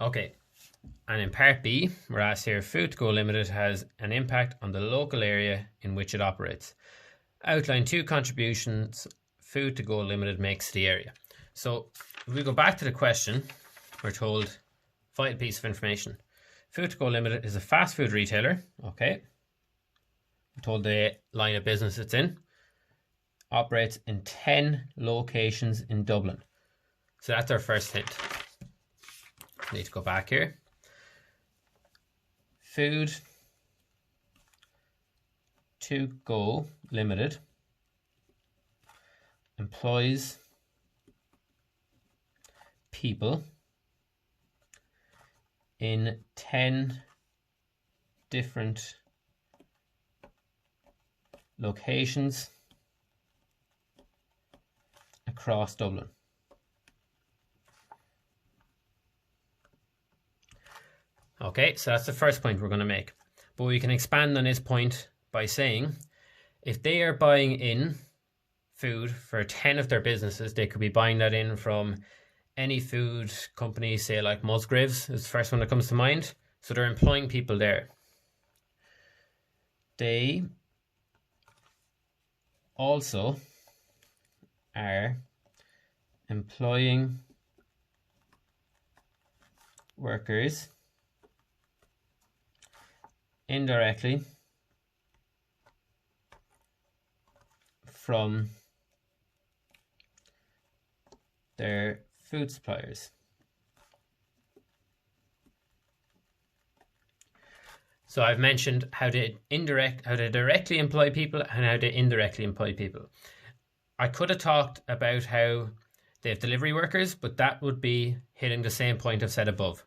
Okay, and in part B, we're asked here, Food to Go Limited has an impact on the local area in which it operates. Outline 2 contributions Food to Go Limited makes to the area. So if we go back to the question, we're told, vital piece of information. Food to Go Limited is a fast food retailer. Okay. We're told the line of business it's in. Operates in 10 locations in Dublin. So that's our first hint. Need to go back here. Food to Go Limited employs people in 10 different locations across Dublin. Okay, so that's the first point we're going to make. But we can expand on this point by saying if they are buying in food for 10 of their businesses, they could be buying that in from any food company, say like Musgraves is the first one that comes to mind. So they're employing people there. They also are employing workers indirectly from their food suppliers. So I've mentioned how to directly employ people and how to indirectly employ people. I could have talked about how they have delivery workers, but that would be hitting the same point I've said above.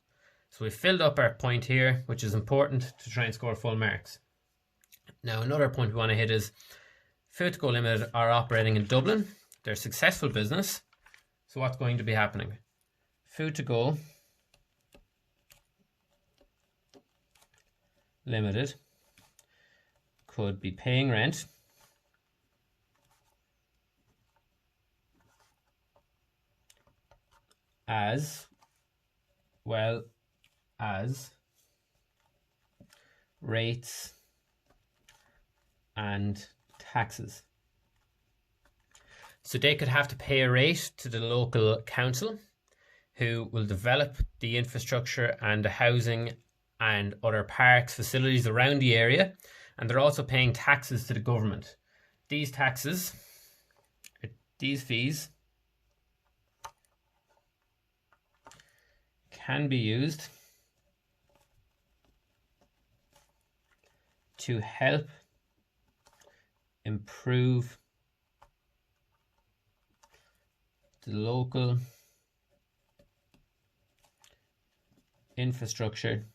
So we've filled up our point here, which is important to try and score full marks. Now another point we want to hit is Food to Go Limited are operating in Dublin. They're a successful business. So what's going to be happening? Food to Go Limited could be paying rent as well as rates and taxes. So they could have to pay a rate to the local council who will develop the infrastructure and the housing and other parks, facilities around the area, and they're also paying taxes to the government. These taxes, these fees, can be used to help improve the local infrastructure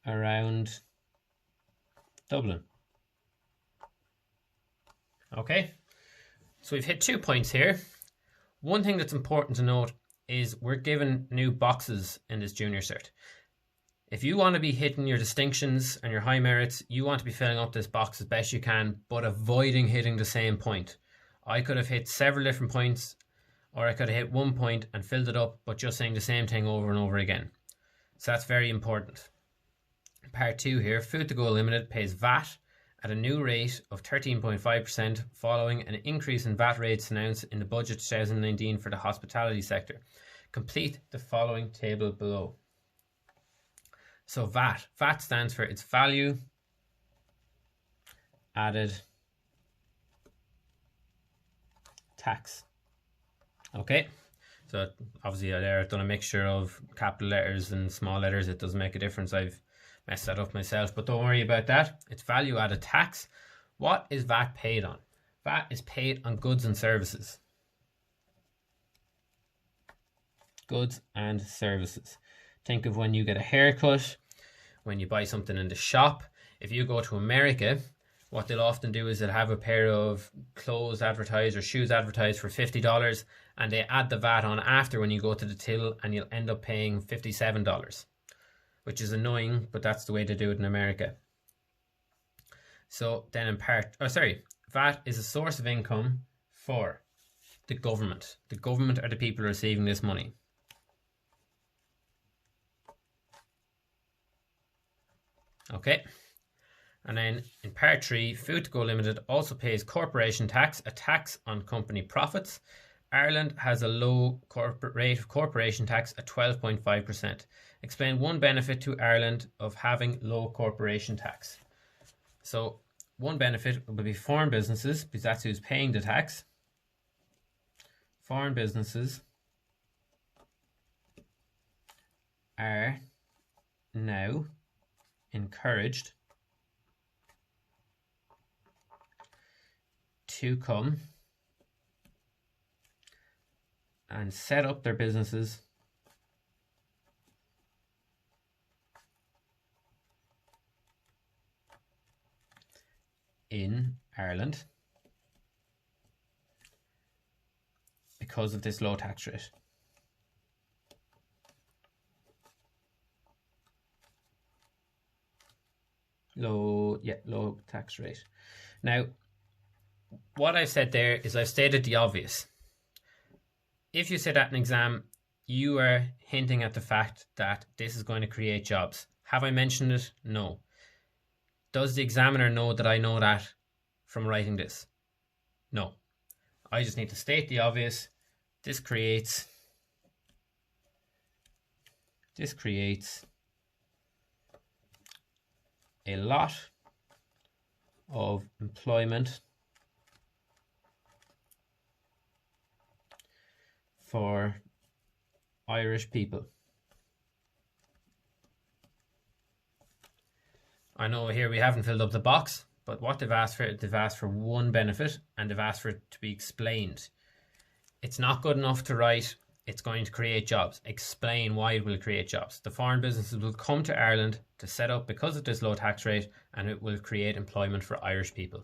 around Dublin. Okay, so we've hit 2 points here. One thing that's important to note is we're given new boxes in this junior cert. If you want to be hitting your distinctions and your high merits, you want to be filling up this box as best you can, but avoiding hitting the same point. I could have hit several different points, or I could have hit 1 point and filled it up, but just saying the same thing over and over again. So that's very important. Part 2 here, Food to Go Limited pays VAT at a new rate of 13.5% following an increase in VAT rates announced in the budget 2019 for the hospitality sector. Complete the following table below. So VAT. VAT stands for its value added tax. Okay, so obviously there I've done a mixture of capital letters and small letters. It doesn't make a difference. I've messed that up myself, but don't worry about that. It's value added tax. What is VAT paid on? VAT is paid on goods and services. Goods and services. Think of when you get a haircut, when you buy something in the shop. If you go to America, what they'll often do is they'll have a pair of clothes advertised or shoes advertised for $50, and they add the VAT on after when you go to the till, and you'll end up paying $57, which is annoying, but that's the way to do it in America. So then VAT is a source of income for The government. The government are the people receiving this money. Okay. And then in part 3, Food to Go Limited also pays corporation tax, a tax on company profits. Ireland has a low corporate rate of corporation tax at 12.5%. Explain one benefit to Ireland of having low corporation tax. So one benefit will be foreign businesses, because that's who's paying the tax. Foreign businesses are now encouraged to come and set up their businesses in Ireland because of this low tax rate. Low tax rate. Now, what I've said there is I've stated the obvious. If you sit at an exam, you are hinting at the fact that this is going to create jobs. Have I mentioned it? No. Does the examiner know that I know that from writing this? No. I just need to state the obvious. This creates a lot of employment for Irish people. I know here we haven't filled up the box, but what they've asked for one benefit, and they've asked for it to be explained. It's not good enough to write, it's going to create jobs. Explain why it will create jobs. The foreign businesses will come to Ireland to set up because of this low tax rate, and it will create employment for Irish people.